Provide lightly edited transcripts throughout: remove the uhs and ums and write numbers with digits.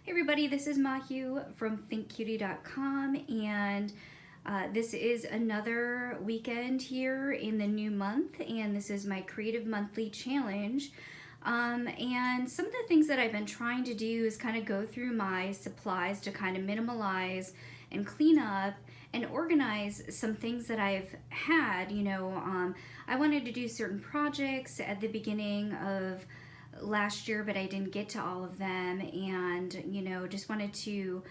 Hey everybody, this is Mahu from thinkcutie.com, and this is another weekend here in the new month, and this is my Creative Monthly Challenge. And some of the things that I've been trying to do is kind of go through my supplies to kind of minimalize and clean up and organize some things that I've had. I wanted to do certain projects at the beginning of last year, but I didn't get to all of them, and just wanted to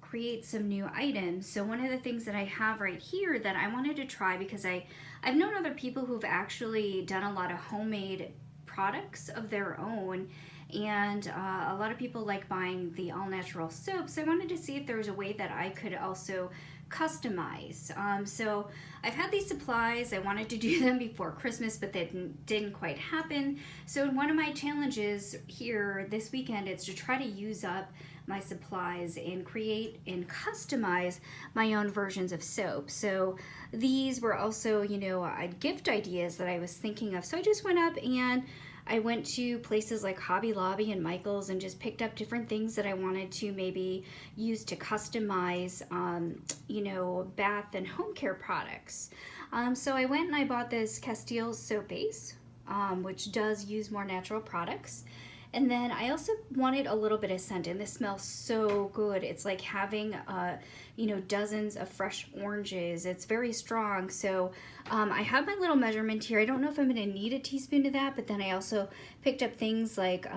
create some new items. So one of the things that I have right here that I wanted to try, because I've known other people who've actually done a lot of homemade products of their own, and a lot of people like buying the all natural soaps. I wanted to see if there was a way that I could also customize. So I've had these supplies. I wanted to do them before Christmas, but that didn't quite happen. So one of my challenges here this weekend is to try to use up my supplies and create and customize my own versions of soap. So these were also, gift ideas that I was thinking of. So I just went up and I went to places like Hobby Lobby and Michael's and just picked up different things that I wanted to maybe use to customize, bath and home care products. So I went and I bought this Castille soap base, which does use more natural products. And then I also wanted a little bit of scent, and this smells so good. It's like having, dozens of fresh oranges. It's very strong. So I have my little measurement here. I don't know if I'm going to need a teaspoon of that, but then I also picked up things like,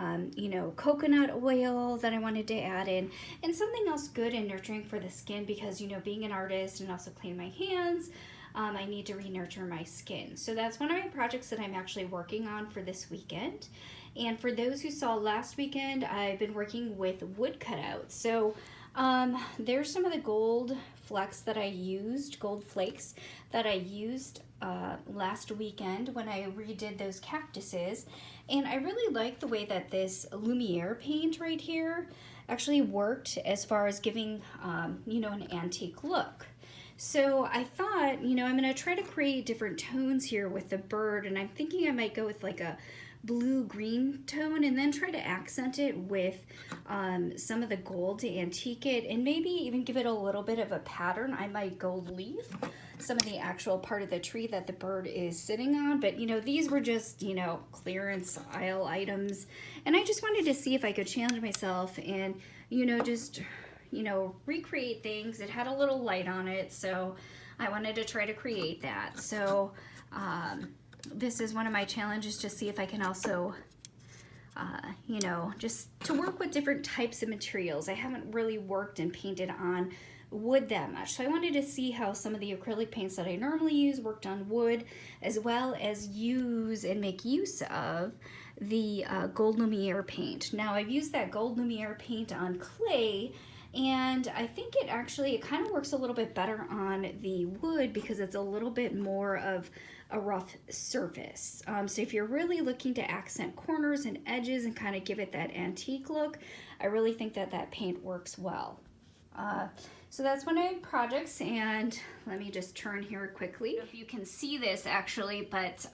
coconut oil that I wanted to add in, and something else good and nurturing for the skin, because, being an artist and also cleaning my hands, I need to re-nurture my skin. So that's one of my projects that I'm actually working on for this weekend. And for those who saw last weekend, I've been working with wood cutouts. So there's some of the gold flakes that I used last weekend when I redid those cactuses. And I really like the way that this Lumiere paint right here actually worked as far as giving, an antique look. So I thought, I'm going to try to create different tones here with the bird, and I'm thinking I might go with like a blue-green tone and then try to accent it with some of the gold to antique it, and maybe even give it a little bit of a pattern. I might gold leaf some of the actual part of the tree that the bird is sitting on, but these were just clearance aisle items, and I just wanted to see if I could challenge myself and just recreate things. It had a little light on it, so I wanted to try to create that. So this is one of my challenges, to see if I can also just to work with different types of materials. I haven't really worked and painted on wood that much, so I wanted to see how some of the acrylic paints that I normally use worked on wood, as well as use and make use of the gold Lumiere paint. Now I've used that gold Lumiere paint on clay, and I think it kind of works a little bit better on the wood because it's a little bit more of a rough surface. So if you're really looking to accent corners and edges and kind of give it that antique look, I really think that paint works well. So that's one of my projects, and let me just turn here quickly. I don't know if you can see this actually, but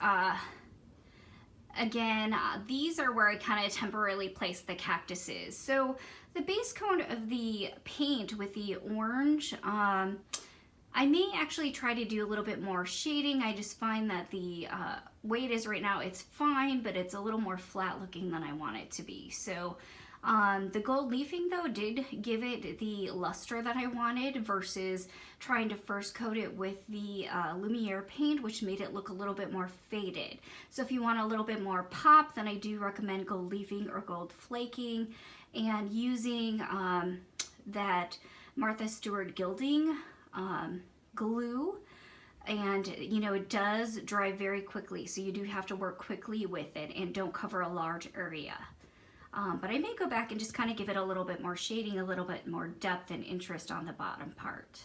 again, these are where I kind of temporarily place the cactuses. So the base coat of the paint with the orange, I may actually try to do a little bit more shading. I just find that the way it is right now, it's fine, but it's a little more flat looking than I want it to be. So the gold leafing though did give it the luster that I wanted, versus trying to first coat it with the Lumiere paint, which made it look a little bit more faded. So if you want a little bit more pop, then I do recommend gold leafing or gold flaking, and using that Martha Stewart gilding glue. And it does dry very quickly, so you do have to work quickly with it and don't cover a large area. But I may go back and just kind of give it a little bit more shading, a little bit more depth and interest on the bottom part.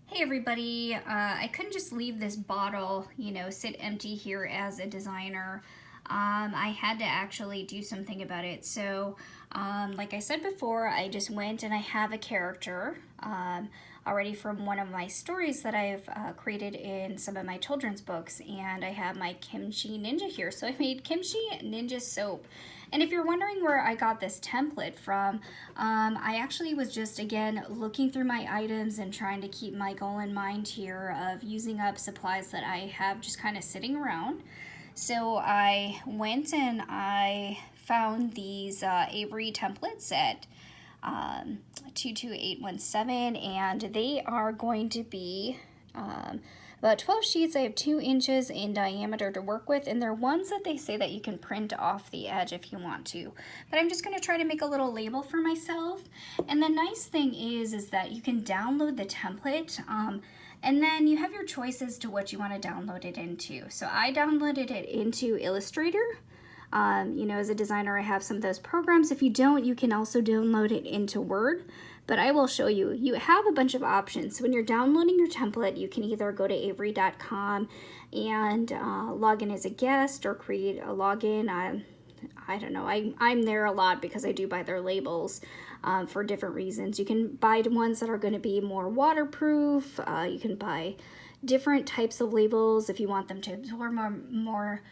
Hey everybody, I couldn't just leave this bottle, sit empty here as a designer. I had to actually do something about it. So like I said before, I just went and I have a character already from one of my stories that I've created in some of my children's books, and I have my Kimchi Ninja here. So I made Kimchi Ninja soap. And if you're wondering where I got this template from, I actually was just, again, looking through my items and trying to keep my goal in mind here of using up supplies that I have just kind of sitting around. So I went and I found these Avery templates at 22817, and they are going to be about 12 sheets. I have 2 inches in diameter to work with, and they're ones that they say that you can print off the edge if you want to. But I'm just going to try to make a little label for myself. And the nice thing is that you can download the template, and then you have your choice as to what you want to download it into. So I downloaded it into Illustrator. You know, as a designer, I have some of those programs. If you don't, you can also download it into Word. But I will show you. You have a bunch of options. So when you're downloading your template, you can either go to avery.com and log in as a guest or create a login. I don't know. I'm there a lot because I do buy their labels for different reasons. You can buy ones that are going to be more waterproof. You can buy different types of labels if you want them to absorb more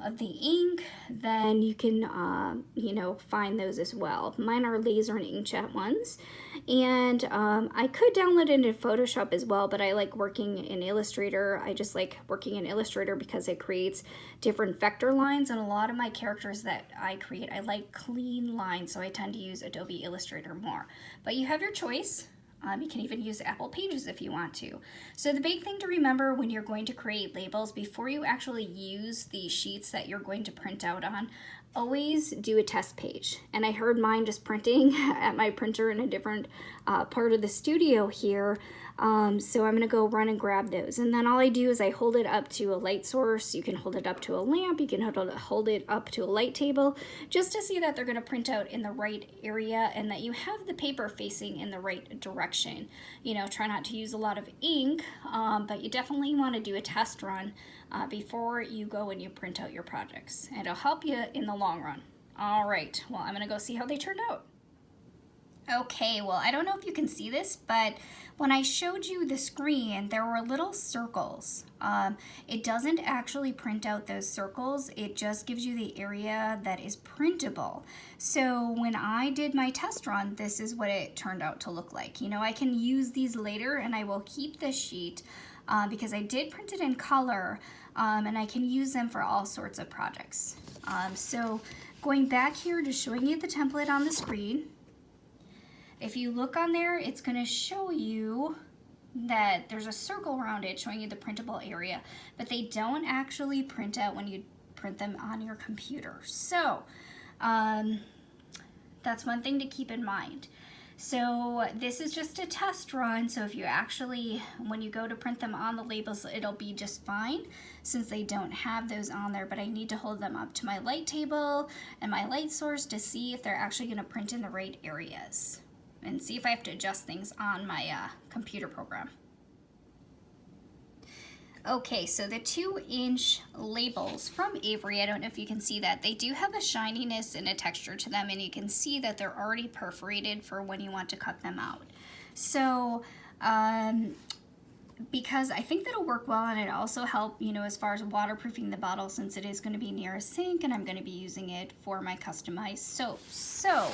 of the ink, then you can, you know, find those as well. Mine are laser and inkjet ones. And I could download it into Photoshop as well, but I like working in Illustrator. I just like working in Illustrator because it creates different vector lines, and a lot of my characters that I create, I like clean lines, so I tend to use Adobe Illustrator more. But you have your choice. You can even use Apple Pages if you want to. So the big thing to remember when you're going to create labels, before you actually use the sheets that you're going to print out on, always do a test page. And I heard mine just printing at my printer in a different part of the studio here. So I'm gonna go run and grab those. And then all I do is I hold it up to a light source. You can hold it up to a lamp. You can hold it up to a light table just to see that they're gonna print out in the right area and that you have the paper facing in the right direction. You know, try not to use a lot of ink, but you definitely wanna do a test run before you go and you print out your projects. It'll help you in the long run. All right, well, I'm gonna go see how they turned out. Okay, well, I don't know if you can see this, but when I showed you the screen, there were little circles. It doesn't actually print out those circles. It just gives you the area that is printable. So when I did my test run, this is what it turned out to look like. You know, I can use these later, and I will keep this sheet because I did print it in color, and I can use them for all sorts of projects. So going back here to showing you the template on the screen, if you look on there, it's going to show you that there's a circle around it showing you the printable area, but they don't actually print out when you print them on your computer. So that's one thing to keep in mind. So this is just a test run, so if you actually, when you go to print them on the labels, it'll be just fine since they don't have those on there, but I need to hold them up to my light table and my light source to see if they're actually going to print in the right areas, and see if I have to adjust things on my computer program. Okay, so the 2-inch labels from Avery, I don't know if you can see that, they do have a shininess and a texture to them, and you can see that they're already perforated for when you want to cut them out. So because I think that'll work well, and it also help, you know, as far as waterproofing the bottle, since it is going to be near a sink and I'm going to be using it for my customized soap. So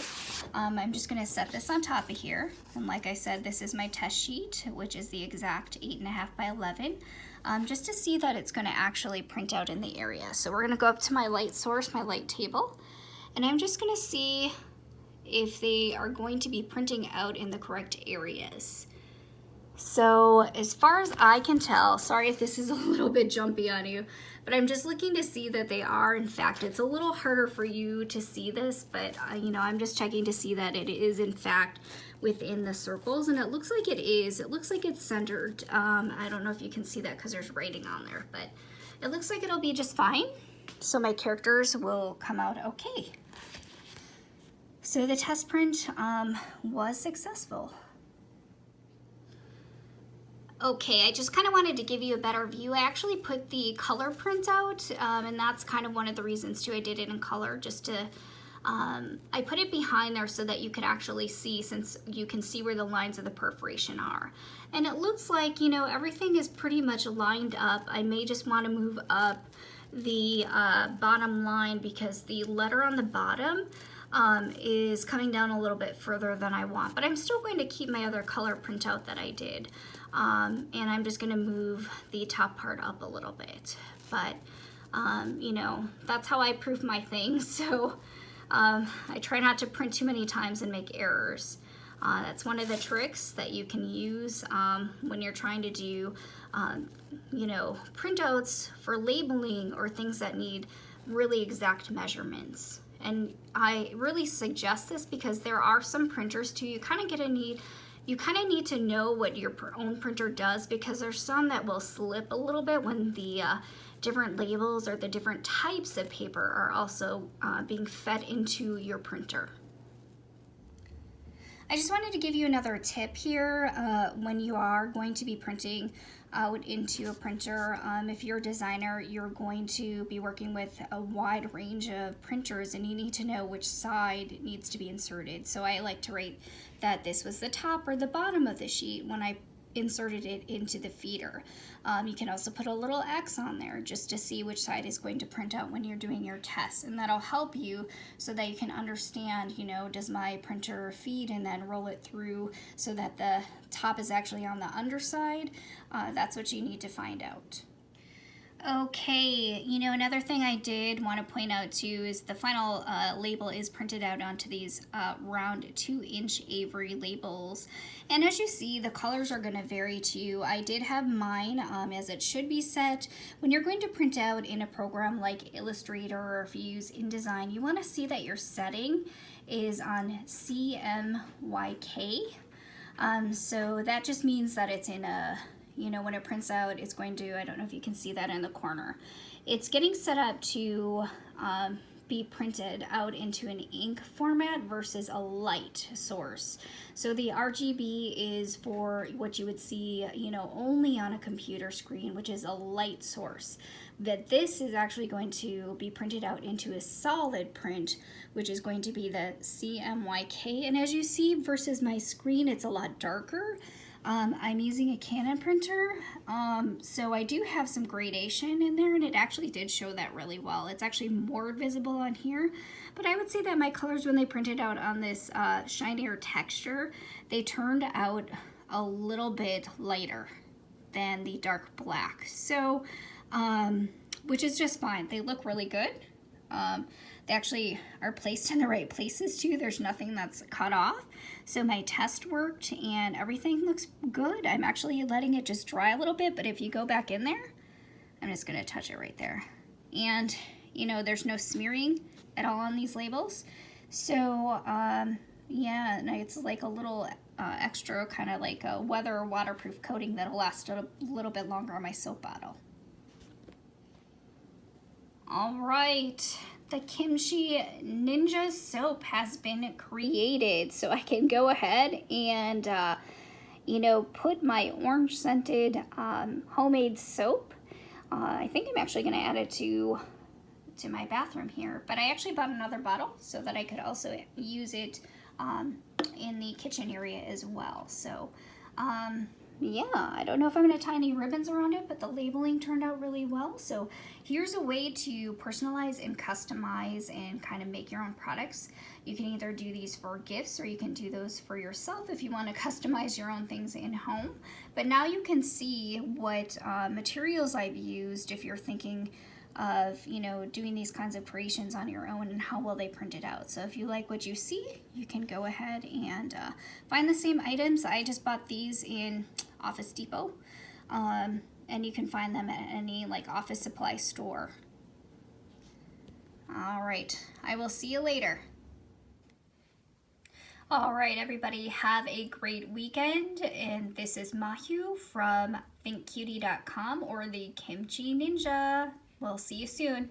I'm just going to set this on top of here, and like I said, this is my test sheet, which is the exact 8.5 by 11, just to see that it's going to actually print out in the area. So we're going to go up to my light source, my light table, and I'm just going to see if they are going to be printing out in the correct areas. So as far as I can tell, sorry if this is a little bit jumpy on you, but I'm just looking to see that they are. In fact, it's a little harder for you to see this, but you know, I'm just checking to see that it is in fact within the circles, and it looks like it is. It looks like it's centered. I don't know if you can see that because there's writing on there, but it looks like it'll be just fine. So my characters will come out okay. So the test print was successful. Okay, I just kind of wanted to give you a better view. I actually put the color print out, and that's kind of one of the reasons too I did it in color, just to I put it behind there so that you could actually see, since you can see where the lines of the perforation are. And it looks like, you know, everything is pretty much lined up. I may just want to move up the bottom line because the letter on the bottom is coming down a little bit further than I want. But I'm still going to keep my other color printout that I did. And I'm just going to move the top part up a little bit. But, you know, that's how I proof my things. So I try not to print too many times and make errors. That's one of the tricks that you can use when you're trying to do, you know, printouts for labeling or things that need really exact measurements. And I really suggest this because there are some printers too. You kind of need to know what your own printer does, because there's some that will slip a little bit when the different labels or the different types of paper are also being fed into your printer. I just wanted to give you another tip here when you are going to be printing out into a printer. If you're a designer, you're going to be working with a wide range of printers and you need to know which side needs to be inserted. So I like to write that this was the top or the bottom of the sheet when I inserted it into the feeder. You can also put a little X on there just to see which side is going to print out when you're doing your tests, and that'll help you so that you can understand, you know, does my printer feed and then roll it through so that the top is actually on the underside. That's what you need to find out. Okay, you know, another thing I did want to point out too is the final label is printed out onto these round 2-inch Avery labels. And as you see, the colors are going to vary too. I did have mine as it should be set. When you're going to print out in a program like Illustrator, or if you use InDesign, you want to see that your setting is on CMYK. So that just means that it's in a, you know, when it prints out, it's going to, I don't know if you can see that in the corner. It's getting set up to be printed out into an ink format versus a light source. So the RGB is for what you would see, you know, only on a computer screen, which is a light source. That this is actually going to be printed out into a solid print, which is going to be the CMYK. And as you see versus my screen, it's a lot darker. I'm using a Canon printer, so I do have some gradation in there, and it actually did show that really well. It's actually more visible on here, but I would say that my colors, when they printed out on this shinier texture, they turned out a little bit lighter than the dark black. So, which is just fine. They look really good. They actually are placed in the right places too. There's nothing that's cut off. So my test worked and everything looks good. I'm actually letting it just dry a little bit, but if you go back in there, I'm just gonna touch it right there. And you know, there's no smearing at all on these labels. So yeah, and it's like a little extra kind of like a weather waterproof coating that'll last a little bit longer on my soap bottle. All right, the Kimchi Ninja soap has been created, so I can go ahead and, you know, put my orange scented homemade soap. I think I'm actually going to add it to my bathroom here, but I actually bought another bottle so that I could also use it in the kitchen area as well. So, yeah, I don't know if I'm going to tie any ribbons around it, but the labeling turned out really well. So here's a way to personalize and customize and kind of make your own products. You can either do these for gifts or you can do those for yourself if you want to customize your own things in home. But now you can see what materials I've used if you're thinking of, you know, doing these kinds of creations on your own and how well they print it out. So if you like what you see, you can go ahead and find the same items. I just bought these in Office Depot, and you can find them at any like office supply store. All right, I will see you later. All right, everybody, have a great weekend. And this is Mahu from thinkcutie.com or the Kimchi Ninja. We'll see you soon.